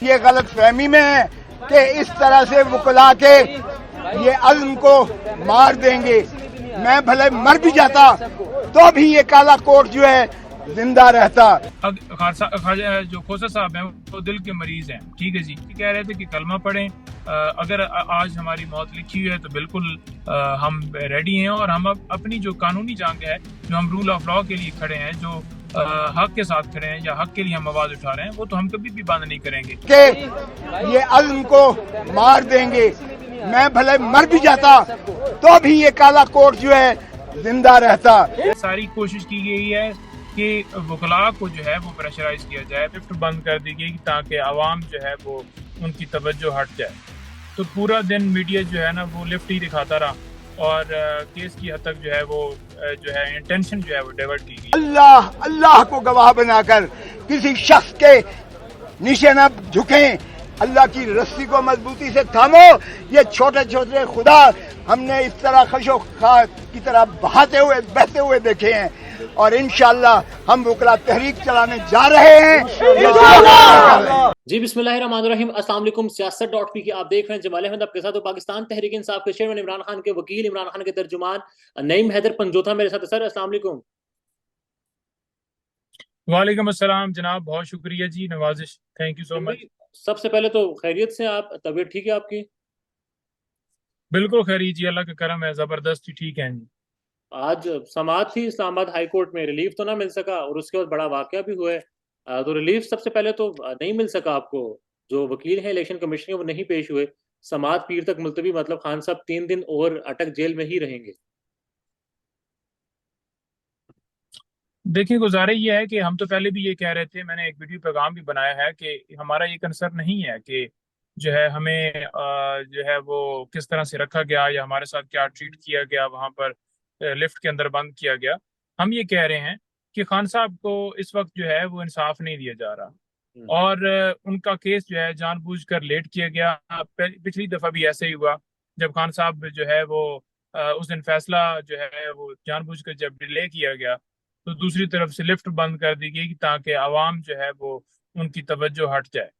ये गलत फहमी में है कि इस तरह से वकला के ये अज़्म को मार देंगे। मैं भले मर भी जाता तो भी ये काला कोट जो है जिंदा रहता। जो खोसा साहब हैं वो दिल के मरीज हैं, ठीक है जी। कह रहे थे कि कलमा पढ़ें, अगर आज हमारी मौत लिखी हुई है तो बिल्कुल हम रेडी हैं, और हम अपनी जो कानूनी जंग है, जो हम रूल ऑफ लॉ के लिए खड़े हैं, जो हक के साथ खड़े हैं या हक के लिए हम आवाज उठा रहे हैं, वो तो हम कभी भी बंद नहीं करेंगे कि ये अज़्म को मार देंगे। मैं भले मर भी जाता तो भी ये काला कोट जो है जिंदा रहता। सारी कोशिश की गई है कि वकला को जो है वो प्रेशराइज किया जाए, लिफ्ट बंद कर दी गई ताकि आवाम जो है वो उनकी तवज्जो हट जाए। तो पूरा दिन मीडिया जो है ना वो लिफ्ट ही दिखाता रहा, और केस की हद तक जो है वो जो है इंटेंशन जो है वो डाइवर्ट की गई। अल्लाह अल्लाह को गवाह बनाकर किसी शख्स के नीचे न झुकें। अल्लाह की रस्सी को मजबूती से थामो। ये छोटे छोटे खुदा हमने इस तरह खशो खा की तरह बहते हुए देखे हैं, और इंशाअल्लाह हम वकला तहरीक चलाने जा रहे हैं। जी बिस्मिल्लाहिर्रहमानिर्रहीम, अस्सलाम वालेकुम। सियासत.पी की आप देख रहे हैं। जमाल अहमद आपके साथ। तो पाकिस्तान तहरीक इंसाफ के चेयरमैन इमरान खान के वकील, इमरान खान के तर्जुमान नईम हैदर पंजोथा मेरे साथ। सर अस्सलाम वालेकुम। वालेकुम अस्सलाम जनाब, बहुत शुक्रिया जी, नवाजिश, थैंक यू सो मच। सबसे पहले तो खैरियत से आप, तबीयत ठीक है आपकी? बिल्कुल खैरियत जी, अल्लाह का करम है, जबरदस्त ठीक है जी। आज समाअत थी इस्लामाबाद हाई कोर्ट में, रिलीफ तो ना मिल सका और उसके बाद बड़ा वाकया भी हुआ है। तो रिलीफ सबसे पहले तो नहीं मिल सका आपको। जो वकील हैं इलेक्शन कमीशन के वो नहीं पेश हुए। समाअत पीर तक मुलतवी, मतलब खान साहब 3 दिन और अटक जेल में ही रहेंगे। देखिए, गुजारा ये है कि हम तो पहले भी ये कह रहे थे, मैंने एक वीडियो पैगाम भी बनाया है कि हमारा ये कंसर्न नहीं है कि जो है हमें जो है वो किस तरह से रखा गया या हमारे साथ क्या ट्रीट किया गया, वहां पर लिफ्ट के अंदर बंद किया गया। हम ये कह रहे हैं कि खान साहब को इस वक्त जो है वो इंसाफ नहीं दिया जा रहा, और उनका केस जो है जानबूझकर लेट किया गया। पिछली दफा भी ऐसे ही हुआ, जब खान साहब जो है वो उस दिन फैसला जो है वो जानबूझकर जब डिले किया गया, तो दूसरी तरफ से लिफ्ट बंद कर दी गई ताकि आवाम जो है वो उनकी तवज्जो हट जाए।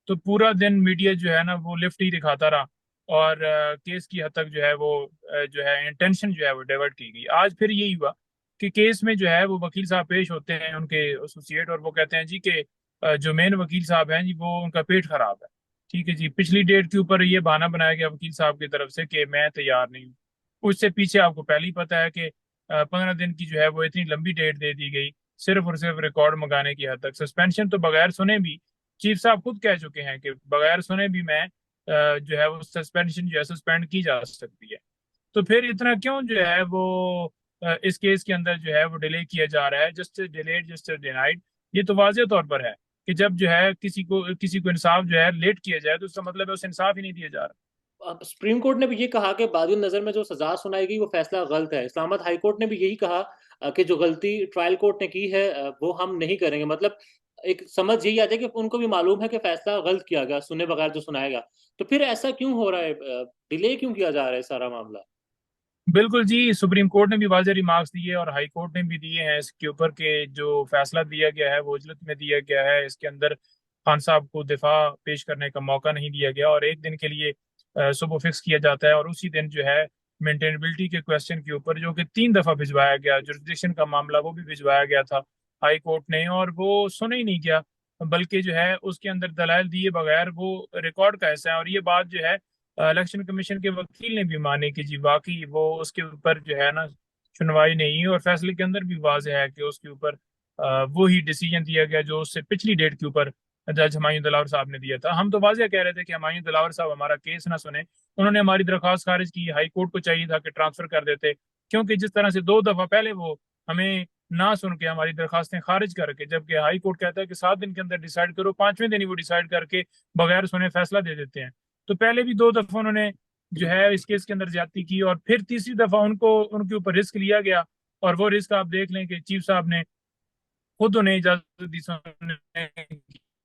तो पूरा दिन मीडिया जो है ना वो लिफ्ट ही दिखाता रहा, और केस की हद तक जो है वो जो है इंटेंशन जो है वो डाइवर्ट की गई। आज फिर यही हुआ कि केस में जो है वो वकील साहब पेश होते हैं, उनके एसोसिएट, और वो कहते हैं जी कि जो मेन वकील साहब हैं जी वो उनका पेट खराब है। ठीक है जी, पिछली डेट के ऊपर ये बहाना बनाया गया वकील साहब की तरफ से कि मैं तैयार नहीं हूँ। उससे पीछे आपको पहले ही पता है कि 15 दिन की जो है वो इतनी लंबी डेट दे दी गई, सिर्फ और सिर्फ रिकॉर्ड मंगाने की हद तक। सस्पेंशन तो बगैर सुने भी चीफ साहब खुद कह चुके हैं कि बगैर सुने भी मैं जो है वो सस्पेंशन जो है सस्पेंड की जा सकती है। तो फिर इतना क्यों जो है वो इस केस के अंदर जो है वो डिले किया जा रहा है? जस्टिस डिलेड जस्टिस डिनाइड, ये तो वाज़ेह तौर पर है कि जब जो है किसी को इंसाफ जो है लेट किया जाए तो उसका मतलब है उसे इंसाफ ही नहीं दिया जा रहा। अब सुप्रीम कोर्ट ने भी ये कहा कि बाजुल नजर में जो सजा सुनाई गई वो फैसला गलत है। इस्लामाबाद हाई कोर्ट ने भी यही कहा कि जो गलती ट्रायल कोर्ट ने की है वो हम नहीं करेंगे। मतलब एक समझ यही आ जाए कि उनको भी मालूम है कि फैसला गलत किया गया, सुने बगैर जो सुनाया गया। तो फिर ऐसा क्यों हो रहा है? डिले क्यों किया जा रहा है सारा मामला? बिल्कुल जी, सुप्रीम कोर्ट ने भी वाज़ेह रिमार्क्स दिए और हाई कोर्ट ने भी दिए हैं इसके ऊपर के जो फैसला दिया गया है वो उजलत में दिया गया है। इसके अंदर खान साहब को दिफा पेश करने का मौका नहीं दिया गया, और एक दिन के लिए सुबह फिक्स किया जाता है, और उसी दिन जो है मेंटेनेबिलिटी के क्वेश्चन के ऊपर जो कि 3 दफा भिजवाया गया, जुरिस्डिक्शन का मामला वो भी भिजवाया गया था हाई कोर्ट ने, और वो सुना ही नहीं गया, बल्कि जो है उसके अंदर दलाइल दिए बगैर वो रिकॉर्ड का हिस्सा है। और ये बात जो है इलेक्शन कमीशन के वकील ने भी माने कि जी वाकई वो उसके ऊपर जो है ना सुनवाई नहीं है, और फैसले के अंदर भी वाज़ेह है कि उसके ऊपर वो ही डिसीजन दिया गया जो उससे पिछली डेट के ऊपर जज हुमायूं दिलावर साहब ने दिया था। हम तो वाज़ेह कह रहे थे कि हुमायूं दिलावर साहब हमारा केस ना सुने, उन्होंने हमारी दरख्वास्त खारिज की। हाई कोर्ट को चाहिए था कि ट्रांसफर कर देते, क्योंकि जिस तरह से 2 दफा पहले वो हमें ना सुन के हमारी दरखास्तें खारिज करके, जबकि हाई कोर्ट कहता है कि 7 दिन के अंदर डिसाइड करो, 5वें दिन ही वो डिसाइड करके बगैर सुने फैसला दे देते हैं। तो पहले भी 2 दफा उन्होंने जो है इस केस के अंदर ज्यादती की, और फिर तीसरी दफा उनको उनके ऊपर रिस्क लिया गया, और वो रिस्क आप देख लें कि चीफ साहब ने खुद उन्हें इजाजत दी सुनने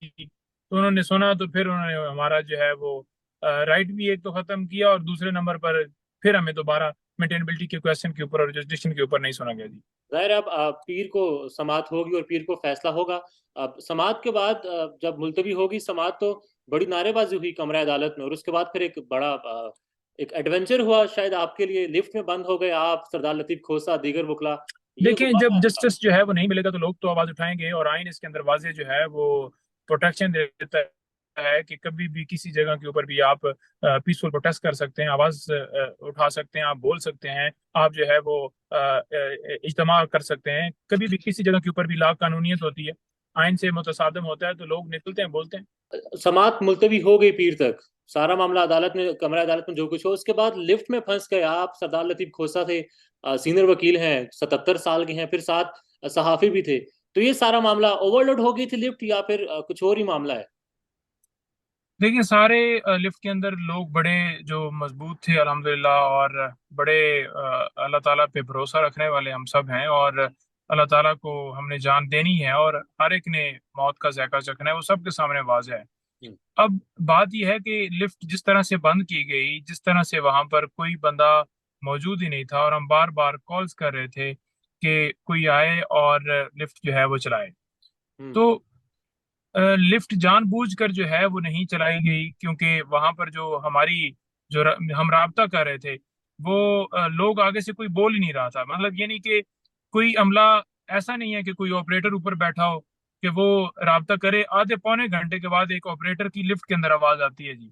की। तो उन्होंने सुना, तो फिर उन्होंने हमारा जो है वो राइट भी एक तो खत्म किया, और दूसरे नंबर पर फिर हमें दोबारा मेंटेनेबिलिटी के क्वेश्चन के ऊपर और जुरिस्डिक्शन के ऊपर नहीं सुना गया जी। ज़ाहिर है अब पीर को समाअत होगी और पीर को फैसला होगा। अब समाअत के बाद जब मुलतवी होगी समाअत, तो बड़ी नारेबाजी हुई कमरा अदालत में, और उसके बाद फिर एक बड़ा एक एडवेंचर हुआ शायद आपके लिए, लिफ्ट में बंद हो गए आप, सरदार लतीफ खोसा, दीगर वकला, ये देखें, हुआ जब क्या था? जस्टिस जो है वो नहीं मिलेगा तो लोग तो आवाज उठाएंगे, और आइन इसके अंदर वाजे जो है वो प्रोटेक्शन देता है कि कभी भी किसी जगह के ऊपर भी आप पीसफुल प्रोटेस्ट कर सकते हैं, आवाज उठा सकते हैं, आप बोल सकते हैं, आप जो है वो इज्तिमा कर सकते हैं, कभी भी किसी जगह के ऊपर भी ला कानूनियत होती है, आइन से मुतसादम होता है तो लोग निकलते हैं, बोलते हैं। समात मुलतवी हो गई पीर तक, सारा मामला अदालत में, कमरा अदालत में जो कुछ हो, उसके बाद लिफ्ट में फंस गए आप। सरदार लतीफ खोसा थे, सीनियर वकील हैं, 77 साल के हैं, फिर साथ सहाफी भी थे। तो ये सारा मामला ओवरलोड हो गई थी लिफ्ट, या फिर कुछ और ही मामला है? देखिए, सारे लिफ्ट के अंदर लोग बड़े जो मजबूत थे अल्हम्दुलिल्लाह, और बड़े अल्लाह ताला पे भरोसा रखने वाले हम सब हैं, और अल्लाह ताला को हमने जान देनी है, और हर एक ने मौत का जायका चखना है, वो सबके सामने वाज़ेह है। हम्म। अब बात यह है कि लिफ्ट जिस तरह से बंद की गई, जिस तरह से वहां पर कोई बंदा मौजूद ही नहीं था, और हम बार बार कॉल्स कर रहे थे कि कोई आए और लिफ्ट जो है वो चलाए, हम्म। तो लिफ्ट जानबूझकर जो है वो नहीं चलाई गई, क्योंकि वहां पर जो हमारी हम राबता कर रहे थे, वो लोग आगे से कोई बोल ही नहीं रहा था, मतलब ये नहीं कि कोई अमला, ऐसा नहीं है कि कोई ऑपरेटर ऊपर बैठा हो कि वो राबता करे, आधे पौने घंटे के बाद एक ऑपरेटर की लिफ्ट के अंदर आवाज आती है जी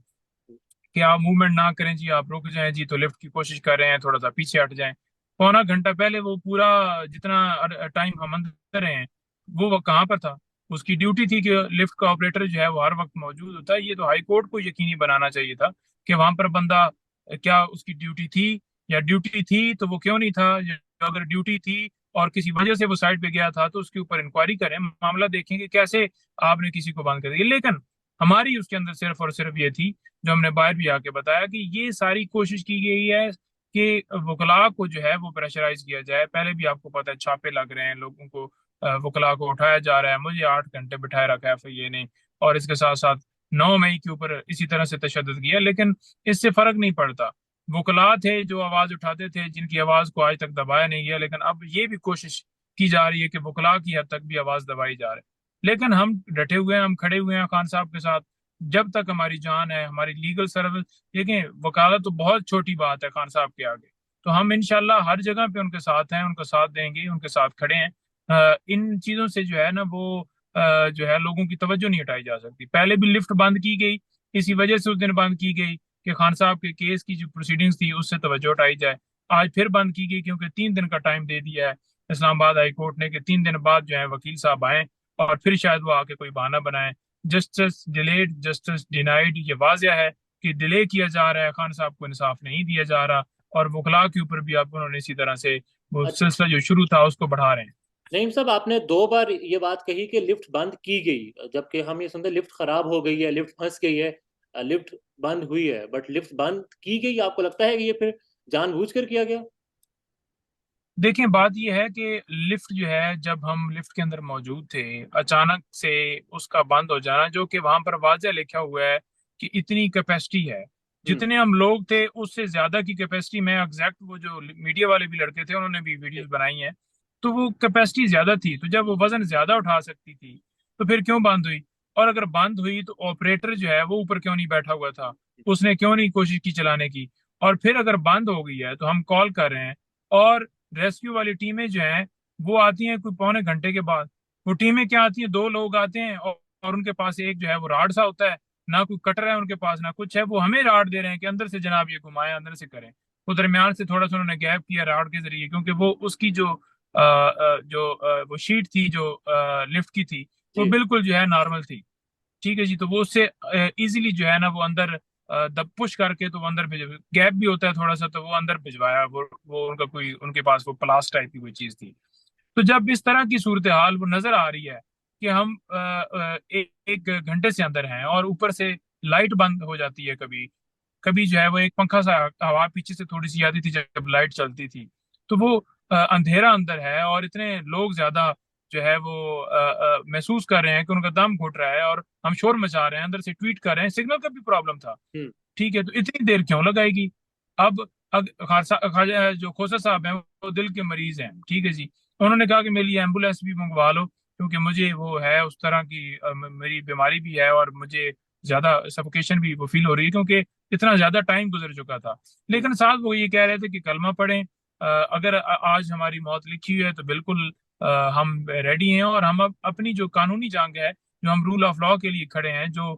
कि आप मूवमेंट ना करें जी, आप रुक जाएं जी, तो लिफ्ट की कोशिश कर रहे हैं, थोड़ा सा पीछे हट जाएं। पौना घंटा पहले वो पूरा जितना टाइम हम अंदर हैं, वो कहाँ पर था? उसकी ड्यूटी थी कि लिफ्ट का ऑपरेटर जो है वो हर वक्त मौजूद होता है। ये तो हाई कोर्ट को यकीनी बनाना चाहिए था कि वहां पर बंदा, क्या उसकी ड्यूटी थी, या ड्यूटी थी तो वो क्यों नहीं था, या अगर ड्यूटी थी और किसी वजह से वो साइड पे गया था तो उसके ऊपर इंक्वायरी करें, मामला देखेंगे कैसे आपने किसी को बंद कर दिया। लेकिन हमारी उसके अंदर सिर्फ और सिर्फ ये थी, जो हमने बाहर भी आके बताया, कि ये सारी कोशिश की गई है कि वकला को जो है वो प्रेशराइज किया जाए। पहले भी आपको पता है छापे लग रहे हैं, लोगों को वकला को उठाया जा रहा है, मुझे 8 घंटे बिठाए रखा है FIA ने, और इसके साथ साथ 9 मई के ऊपर इसी तरह से तशद्दुद किया, लेकिन इससे फर्क नहीं पड़ता। वकला थे जो आवाज उठाते थे, जिनकी आवाज को आज तक दबाया नहीं गया, लेकिन अब ये भी कोशिश की जा रही है कि वकला की हद तक भी आवाज दबाई जा रही है। लेकिन हम डटे हुए हैं, हम खड़े हुए हैं खान साहब के साथ, जब तक हमारी जान है, हमारी लीगल सर्विस। देखें, वकालत तो बहुत छोटी बात है खान साहब के आगे, तो हम इंशाल्लाह हर जगह पे उनके साथ हैं, उनका साथ देंगे, उनके साथ खड़े हैं। इन चीजों से जो है ना वो जो है लोगों की तवज्जो नहीं हटाई जा सकती। पहले भी लिफ्ट बंद की गई, इसी वजह से उस दिन बंद की गई कि खान साहब के केस की जो प्रोसीडिंग्स थी उससे तवज्जो हटाई जाए। आज फिर बंद की गई क्योंकि 3 दिन का टाइम दे दिया है इस्लामाबाद हाई कोर्ट ने कि 3 दिन बाद जो है वकील साहब आए, और फिर शायद वो आके कोई बहाना बनाए। जस्टिस डिलेड जस्टिस डिनाइड, ये वाजह है कि डिले किया जा रहा है, खान साहब को इंसाफ नहीं दिया जा रहा, और वकला के ऊपर भी अब उन्होंने इसी तरह से वो अच्छा, सिलसिला जो शुरू था उसको बढ़ा रहे हैं। नईम साहब, आपने 2 बार ये बात कही कि लिफ्ट बंद की गई, जबकि हम ये सुनते लिफ्ट खराब हो गई है, लिफ्ट फंस गई है, लिफ्ट बंद हुई है, बट लिफ्ट बंद की गई, आपको लगता है कि ये फिर जानबूझकर किया गया? देखें, बात यह है कि लिफ्ट जो है, जब हम लिफ्ट के अंदर मौजूद थे, अचानक से उसका बंद हो जाना, जो कि वहां पर वाज़ह लिखा हुआ है कि इतनी कैपेसिटी है, हम्म। जितने हम लोग थे उससे ज्यादा की कैपेसिटी में एग्जैक्ट, वो जो मीडिया वाले भी लड़के थे उन्होंने भी वीडियोस बनाई हैं, तो वो कैपेसिटी ज्यादा थी, तो जब वो वजन ज्यादा उठा सकती थी तो फिर क्यों बंद हुई? और अगर बंद हुई तो ऑपरेटर जो है वो ऊपर क्यों नहीं बैठा हुआ था, उसने क्यों नहीं कोशिश की चलाने की? और फिर अगर बंद हो गई है तो हम कॉल कर रहे हैं, और रेस्क्यू वाली टीमें जो हैं वो आती हैं कोई पौने घंटे के बाद। वो टीमें क्या आती हैं, 2 लोग आते हैं, और उनके पास एक जो है वो राड सा होता है, ना कोई कटर है उनके पास, ना कुछ है, वो हमें राड दे रहे हैं कि अंदर से जनाब ये घुमाएं, अंदर से करें। वो दरमियान से थोड़ा सा उन्होंने गैप किया राड के जरिए, क्योंकि वो उसकी वो शीट थी जो लिफ्ट की थी, वो जी। बिल्कुल जो है नॉर्मल थी। ठीक है जी, तो वो उससे इजीली जो है ना वो अंदर दब पुश करके, तो वो अंदर भिज, गैप भी होता है थोड़ा सा, तो वो अंदर भिजवाया, वो उनका कोई, उनके पास वो प्लास टाइप की कोई चीज थी। तो जब इस तरह की सूरत हाल वो नजर आ रही है कि हम एक घंटे से अंदर हैं, और ऊपर से लाइट बंद हो जाती है, कभी कभी जो है वो एक पंखा सा, हवा पीछे से थोड़ी सी आती थी जब लाइट चलती थी, तो वो अंधेरा अंदर है, और इतने लोग ज्यादा जो है वो महसूस कर रहे हैं कि उनका दम घुट रहा है, और हम शोर मचा रहे हैं, अंदर से ट्वीट कर रहे हैं, सिग्नल का भी प्रॉब्लम था। हम्म। ठीक है, तो इतनी देर क्यों लगाएगी? अब खाजा जो खोसा साहब हैं वो दिल के मरीज हैं, ठीक है जी, उन्होंने कहा कि मेरे लिए एम्बुलेंस भी मंगवा लो, क्योंकि मुझे वो है उस तरह की मेरी बीमारी भी है, और मुझे ज्यादा सफोकेशन भी वो फील हो रही है, क्योंकि इतना ज्यादा टाइम गुजर चुका था। लेकिन साथ वो ये कह रहे थे कि कलमा पढ़ें, अगर आज हमारी मौत लिखी हुई है तो बिल्कुल हम रेडी हैं, और हम अब अपनी जो कानूनी जंग है, जो हम रूल ऑफ लॉ के लिए खड़े हैं, जो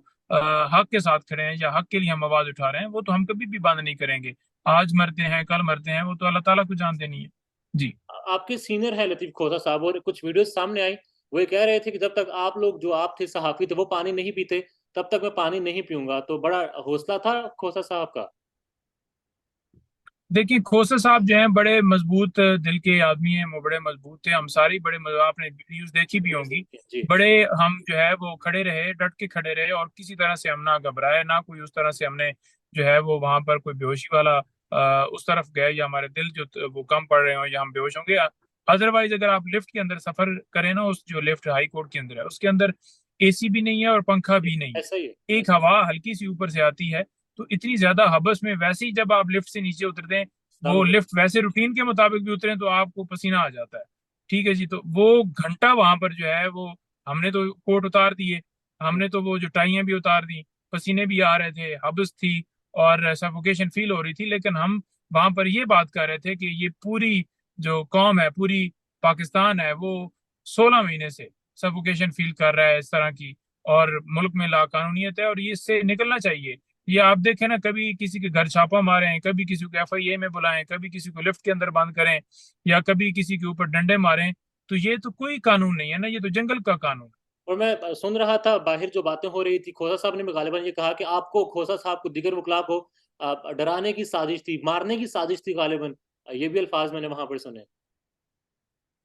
हक के साथ खड़े हैं, या हक के लिए हम आवाज उठा रहे हैं, वो तो हम कभी भी बंद नहीं करेंगे। आज मरते हैं कल मरते हैं, वो तो अल्लाह ताला को जानते नहीं है। जी। आपके सीनियर है लतीफ खोसा साहब, और कुछ वीडियोस सामने आई, वो ये कह रहे थे कि जब तक आप लोग, जो आप थे सहाफी थे, वो पानी नहीं पीते, तब तक मैं पानी नहीं पीऊंगा। तो बड़ा हौसला था खोसा साहब का। देखिए, खोसा साहब जो हैं बड़े मजबूत दिल के आदमी हैं, वो बड़े मजबूत थे। हम सारी बड़े आपने न्यूज देखी भी होंगी। जी। बड़े हम जो है वो खड़े रहे, डट के खड़े रहे, और किसी तरह से हम ना घबराए, ना कोई उस तरह से हमने जो है वो वहां पर कोई बेहोशी वाला उस तरफ गए, या हमारे दिल जो वो कम पड़ रहे हो, या हम बेहोश होंगे। अदरवाइज अगर आप लिफ्ट के अंदर सफर करें ना, उस जो लिफ्ट हाई कोर्ट के अंदर है, उसके अंदर एसी भी नहीं है और पंखा भी नहीं है। ऐसा ही है, एक हवा हल्की सी ऊपर से आती है, तो इतनी ज्यादा हबस में वैसे ही जब आप लिफ्ट से नीचे उतरते हैं, वो समझे। लिफ्ट वैसे रूटीन के मुताबिक भी उतरे तो आपको पसीना आ जाता है। ठीक है जी। तो वो घंटा वहां पर जो है वो, हमने तो कोट उतार दिए, हमने तो वो जो टाइयां भी उतार दी, पसीने भी आ रहे थे, हबस थी और सफोकेशन फील हो रही थी, लेकिन हम वहां पर ये बात कर रहे थे कि ये पूरी जो कौम है, पूरी पाकिस्तान है, वो 16 महीने से सफोकेशन फील कर रहा है इस तरह की, और मुल्क में लाकानूनीयत है और ये इससे निकलना चाहिए। ये आप देखें ना, कभी किसी के घर छापा मारें, कभी किसी को एफआईए में बुलाएं, कभी किसी को लिफ्ट के अंदर बंद करें, या कभी किसी के ऊपर डंडे मारें, तो ये तो कोई कानून नहीं है ना, ये तो जंगल का कानून है। और मैं सुन रहा था बाहर जो बातें हो रही थी, खोसा साहब ने गालिबन ये कहा कि आपको, खोसा साहब को, दिगर वकला को डराने की साजिश थी, मारने की साजिश थी गालिबन। ये भी अल्फाज मैंने वहां पर सुने।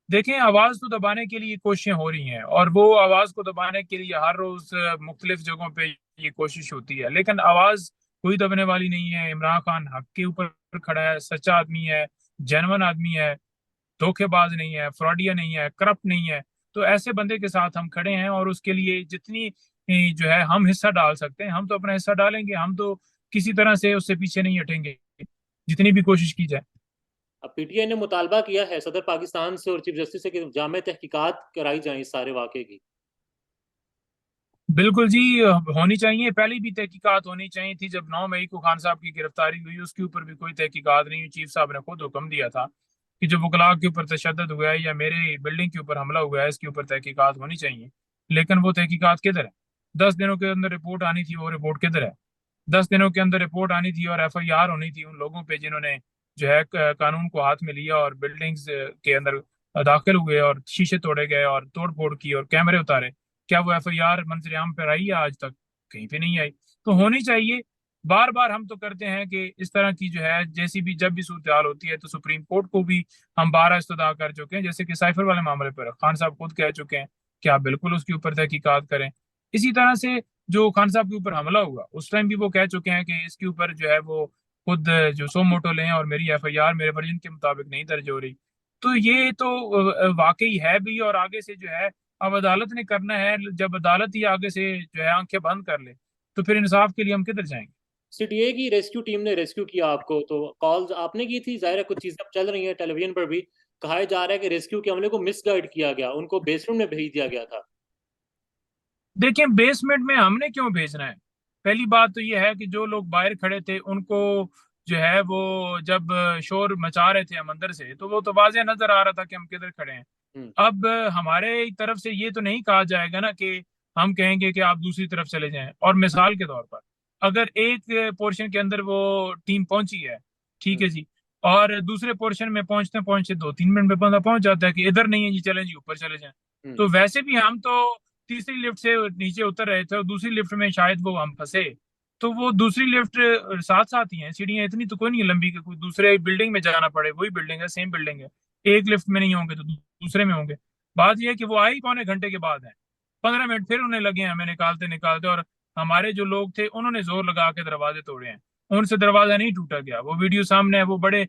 देखें, आवाज तो दबाने के लिए कोशिशें हो रही हैं, और वो आवाज को दबाने के लिए हर रोज मुख्तलिफ जगहों पे ये कोशिश होती है, लेकिन आवाज कोई दबने वाली नहीं है। इमरान खान हक के ऊपर खड़ा है, सच्चा आदमी है, जेन्युइन आदमी है, धोखेबाज नहीं है, फ्रॉडिया नहीं है, करप्ट नहीं है। तो ऐसे बंदे के साथ हम खड़े हैं, और उसके लिए जितनी जो है हम हिस्सा डाल सकते हैं, हम तो अपना हिस्सा डालेंगे। हम तो किसी तरह से उससे पीछे नहीं हटेंगे, जितनी भी कोशिश की जाए। अब पीटीआई ने मुतालबा किया है सदर पाकिस्तान से और चीफ जस्टिस से कि जामे तहकीकात कराई जाए इस सारे वाकये की। बिल्कुल जी, होनी चाहिए। पहले भी तहकीकात होनी चाहिए थी। जब 9 मई को खान साहब की गिरफ्तारी हुई, उसके ऊपर भी कोई तहकीकात नहीं हुई। चीफ साहब ने खुद हुक्म दिया था कि जो वकला के ऊपर तशद्दुद हुआ है, या मेरे बिल्डिंग के ऊपर हमला हुआ है, इसके ऊपर तहकीकात होनी चाहिए। लेकिन वो तहकीकात किधर है? 10 दिनों के अंदर रिपोर्ट आनी थी, वो रिपोर्ट किधर है? 10 दिनों के अंदर रिपोर्ट आनी थी और एफआईआर होनी थी उन लोगों पे जिन्होंने जो है कानून को हाथ में लिया और बिल्डिंग्स के अंदर दाखिल हुए, और शीशे तोड़े गए, और तोड़ फोड़ की, और कैमरे उतारे। क्या वो एफआईआर मंजर आम पर आई है? आज तक कहीं पे नहीं आई। तो होनी चाहिए। बार बार हम तो करते हैं कि इस तरह की जो है, जैसी भी जब भी सूरत हाल होती है, तो सुप्रीम कोर्ट को भी हम 12 इस्तदा कर चुके हैं। जैसे कि साइफर वाले मामले पर खान साहब खुद कह चुके हैं कि आप बिल्कुल उसके ऊपर तहकीकात करें। इसी तरह से जो खान साहब के ऊपर हमला हुआ, उस टाइम भी वो कह चुके हैं कि इसके ऊपर जो है वो खुद जो सो मोटो लें, और मेरी एफआईआर मेरे वर्जन के मुताबिक नहीं दर्ज हो रही। तो ये तो वाकई है भी, और आगे से जो है अब अदालत ने करना है। जब अदालत ही आगे से जो है आंखें बंद कर ले, तो फिर इंसाफ के लिए हम किधर जाएंगे? सीटीए की रेस्क्यू टीम ने रेस्क्यू किया आपको, तो कॉल्स आपने की थी, जाहिर है कुछ चीजें अब चल रही हैं टेलीविजन पर भी, कहा जा रहा है कि रेस्क्यू के हमले को मिसगाइड किया गया, उनको बेसरूम में भेज दिया गया था। देखिए, बेसमेंट में हमने क्यों भेजना है? पहली बात तो ये है कि जो लोग बाहर खड़े थे, उनको जो है वो जब शोर मचा रहे थे हम अंदर से, तो वो तो वाज़ेह नजर आ रहा था कि हम किधर खड़े हैं। हम्म। अब हमारे तरफ से ये तो नहीं कहा जाएगा ना कि हम कहेंगे कि आप दूसरी तरफ चले जाएं। और मिसाल के तौर पर, अगर एक पोर्शन के अंदर वो टीम पहुंची है, ठीक हम्म। है जी, और दूसरे पोर्शन में पहुंचते पहुंचते 2-3 मिनट में बंदा पहुंच जाता है कि इधर नहीं है जी, चलें जी ऊपर चले जाएं। हम्म। तो वैसे भी हम तो तीसरी लिफ्ट से नीचे उतर रहे थे, और दूसरी लिफ्ट में शायद वो हम फंसे। तो वो दूसरी लिफ्ट साथ साथ ही है, सीढ़ियां इतनी तो कोई नहीं है लंबी कि कोई दूसरे बिल्डिंग में जाना पड़े। वही बिल्डिंग है, सेम बिल्डिंग है। एक लिफ्ट में नहीं होंगे तो दूसरे में होंगे। बात यह है कि वो आई पौने घंटे के बाद है, 15 मिनट फिर उन्हें लगे हैं हमें निकालते निकालते, और हमारे जो लोग थे उन्होंने जोर लगा के दरवाजे तोड़े हैं। उनसे दरवाजा नहीं टूटा गया। वो वीडियो सामने है। वो बड़े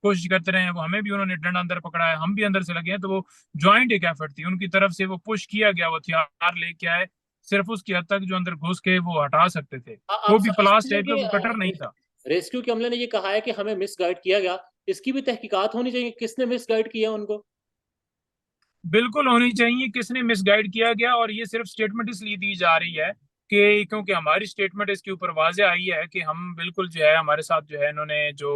कोशिश करते रहे हैं, वो हमें भी उन्होंने डंडा अंदर पकड़ा है, हम भी अंदर से लगे हैं। तो वो ज्वाइंट एक एफर्ट थी उनकी तरफ से, वो पुश किया गया, वो हथियार लेके आए सिर्फ उसकी हद तक जो अंदर घुस के वो हटा सकते थे। आप वो भी प्लास समझते हैं टाइप का, कोई कटर नहीं कि था। रेस्क्यू के हमले ने ये कहा है कि हमें मिसगाइड किया गया, इसकी भी तहकीकात होनी चाहिए, किसने मिसगाइड किया उनको। बिल्कुल होनी चाहिए, किसने मिसगाइड किया गया। और ये सिर्फ स्टेटमेंट इसलिए दी जा रही है कि क्योंकि हमारी स्टेटमेंट इसके ऊपर वाज़े आई है कि हम बिल्कुल जो है हमारे साथ जो है इन्होंने जो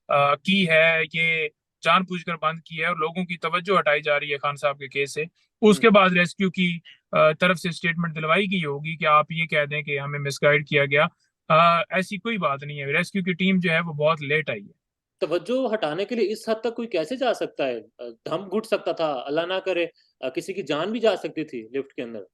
की है ये जानबूझकर बंद की है और लोगों की तवज्जो हटाई जा रही है खान साहब के केस से। उसके बाद रेस्क्यू की तरफ से स्टेटमेंट दिलवाई गई होगी कि आप ये कह दें कि हमें मिसगाइड किया गया। ऐसी कोई बात नहीं है, रेस्क्यू की टीम जो है वो बहुत लेट आई है। तवज्जो हटाने के लिए इस हद तक कोई कैसे जा सकता है? दम घुट सकता था, अल्लाह ना करे किसी की जान भी जा सकती थी लिफ्ट के अंदर।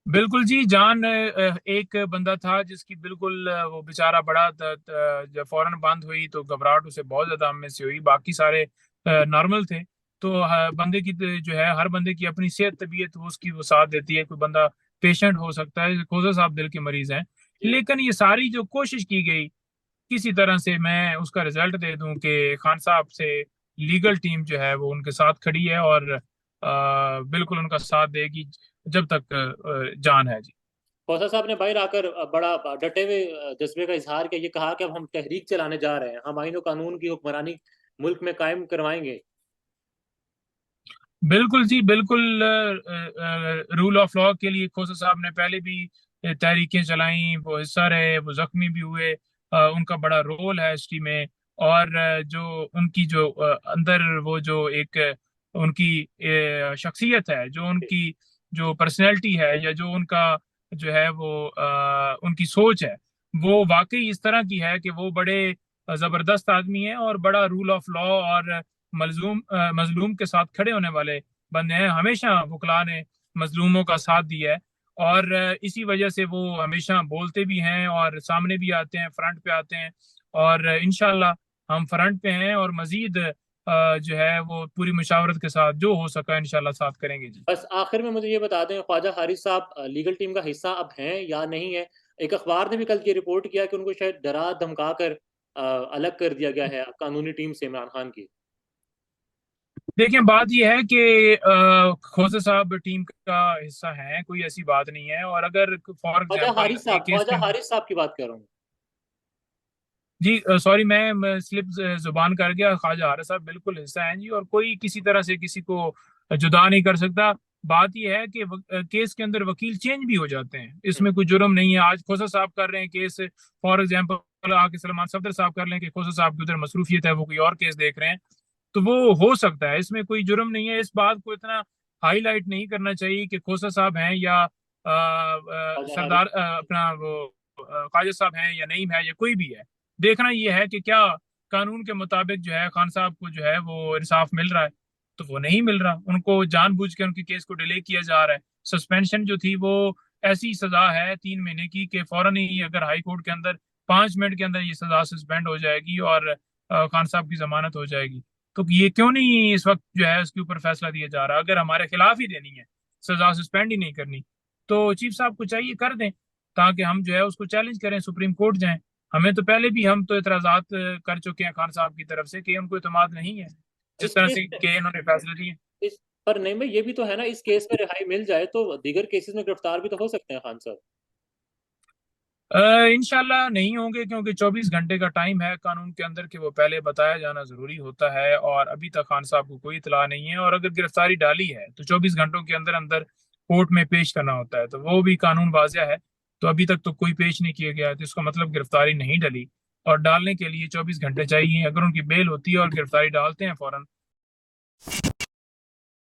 बिल्कुल जी, जान एक बंदा था जिसकी बिल्कुल वो बेचारा बड़ा जब फौरन बंद हुई तो घबराहट उसे बहुत ज्यादा हम में से हुई, बाकी सारे नॉर्मल थे। तो बंदे की जो है हर बंदे की अपनी सेहत तबीयत वो उसकी वो साथ देती है। कोई बंदा पेशेंट हो सकता है, खोजा साहब दिल के मरीज हैं, जी। लेकिन ये सारी जो कोशिश की गई किसी तरह से मैं उसका रिजल्ट दे दूं कि खान साहब से लीगल टीम जो है वो उनके साथ खड़ी है और बिल्कुल उनका साथ देगी जब तक जान है जी। खौसा साहब ने बाहर आकर बड़ा डटे हुए जज्बे का इजहार किया, ये कहा कि अब हम तहरीक चलाने जा रहे हैं, हम आईन और कानून की हुक्मरानी मुल्क में कायम करवाएंगे। बिल्कुल जी, बिल्कुल। रूल ऑफ लॉ के लिए खोसा साहब ने पहले भी तहरीकें चलाई, वो हिस्सा रहे, वो जख्मी भी हुए। उनका बड़ा रोल है हिस्ट्री में। और जो उनकी जो अंदर वो जो एक उनकी शख्सियत है, जो उनकी जो पर्सनैलिटी है या जो उनका जो है वो उनकी सोच है, वो वाकई इस तरह की है कि वो बड़े जबरदस्त आदमी है और बड़ा रूल ऑफ लॉ और मजलूम के साथ खड़े होने वाले बंदे हैं। हमेशा वकला ने मजलूमों का साथ दिया है और इसी वजह से वो हमेशा बोलते भी हैं और सामने भी आते हैं, फ्रंट पे आते हैं। और इंशाल्लाह हम फ्रंट पे हैं और मजीद जो है वो पूरी मुशावरत के साथ जो हो सका इंशाल्लाह साथ करेंगे जी। बस आखिर में मुझे ये बता दें, ख्वाजा हारिस साहब लीगल टीम का हिस्सा अब हैं या नहीं है? एक अखबार ने भी कल ये रिपोर्ट किया कि उनको शायद डरा धमका कर अलग कर दिया गया है कानूनी टीम से, इमरान खान की। देखिए, बात यह है कि खोसे साहब टीम का हिस्सा हैं, कोई ऐसी बात नहीं है। और अगर फॉर एग्जांपल एक केस के ख्वाजा हारिस साहब की बात कर रहा हूँ। जी, सॉरी मैं स्लिप जुबान कर गया, ख्वाजा हारिस साहब बिल्कुल हिस्सा हैं जी और कोई किसी तरह से किसी को जुदा नहीं कर सकता। बात यह है कि केस के अंदर वकील चेंज भी हो जाते हैं, इसमें कोई जुर्म नहीं है। आज खोसा साहब कर रहे हैं केस, फॉर एग्जांपल आके सलमान सफदर साहब कर लें कि खोसा साहब की उधर मसरूफियत है, वो कोई और केस देख रहे हैं, तो वो हो सकता है, इसमें कोई जुर्म नहीं है। इस बात को इतना हाईलाइट नहीं करना चाहिए कि खोसा साहब हैं या ख्वाजा हारिस। सरदार अपना वो ख्वाजा साहब हैं या नईम है या कोई भी है। देखना यह है कि क्या कानून के मुताबिक जो है खान साहब को जो है वो इंसाफ मिल रहा है। तो वो नहीं मिल रहा, उनको जानबूझ के उनके केस को डिले किया जा रहा है। सस्पेंशन जो थी वो ऐसी सजा है 3 महीने की कि फौरन ही अगर हाई कोर्ट के अंदर 5 मिनट के अंदर ये सजा सस्पेंड हो जाएगी और खान साहब की जमानत हो जाएगी। तो ये क्यों नहीं इस वक्त जो है उसके ऊपर फैसला दिया जा रहा? अगर हमारे खिलाफ ही देनी है, सजा सस्पेंड ही नहीं करनी, तो चीफ साहब को चाहिए कर दें ताकि हम जो है उसको चैलेंज करें, सुप्रीम कोर्ट जाएं। हमें तो पहले भी हम तो इतराजात कर चुके हैं खान साहब की तरफ से कि उनको इतमाद नहीं है जिस इस तरह केस से में कि इन्होंने फैसले दिए। इस पर नहीं में ये भी तो है ना, इस केस में रिहाई मिल जाए तो दीगर केसेस में गिरफ्तार भी तो हो सकते हैं खान साहब। इंशाल्लाह नहीं होंगे क्योंकि 24 घंटे का टाइम है कानून के अंदर कि वो पहले बताया जाना जरूरी होता है और अभी तक खान साहब को कोई इतला नहीं है। और अगर गिरफ्तारी डाली है तो 24 घंटों के अंदर अंदर कोर्ट में पेश करना होता है, तो वो भी कानून वाज़िया है। तो अभी तक तो कोई पेश नहीं किया गया, तो इसका मतलब गिरफ्तारी नहीं डली। और डालने के लिए 24 घंटे चाहिए। अगर उनकी बेल होती है और गिरफ्तारी डालते हैं फौरन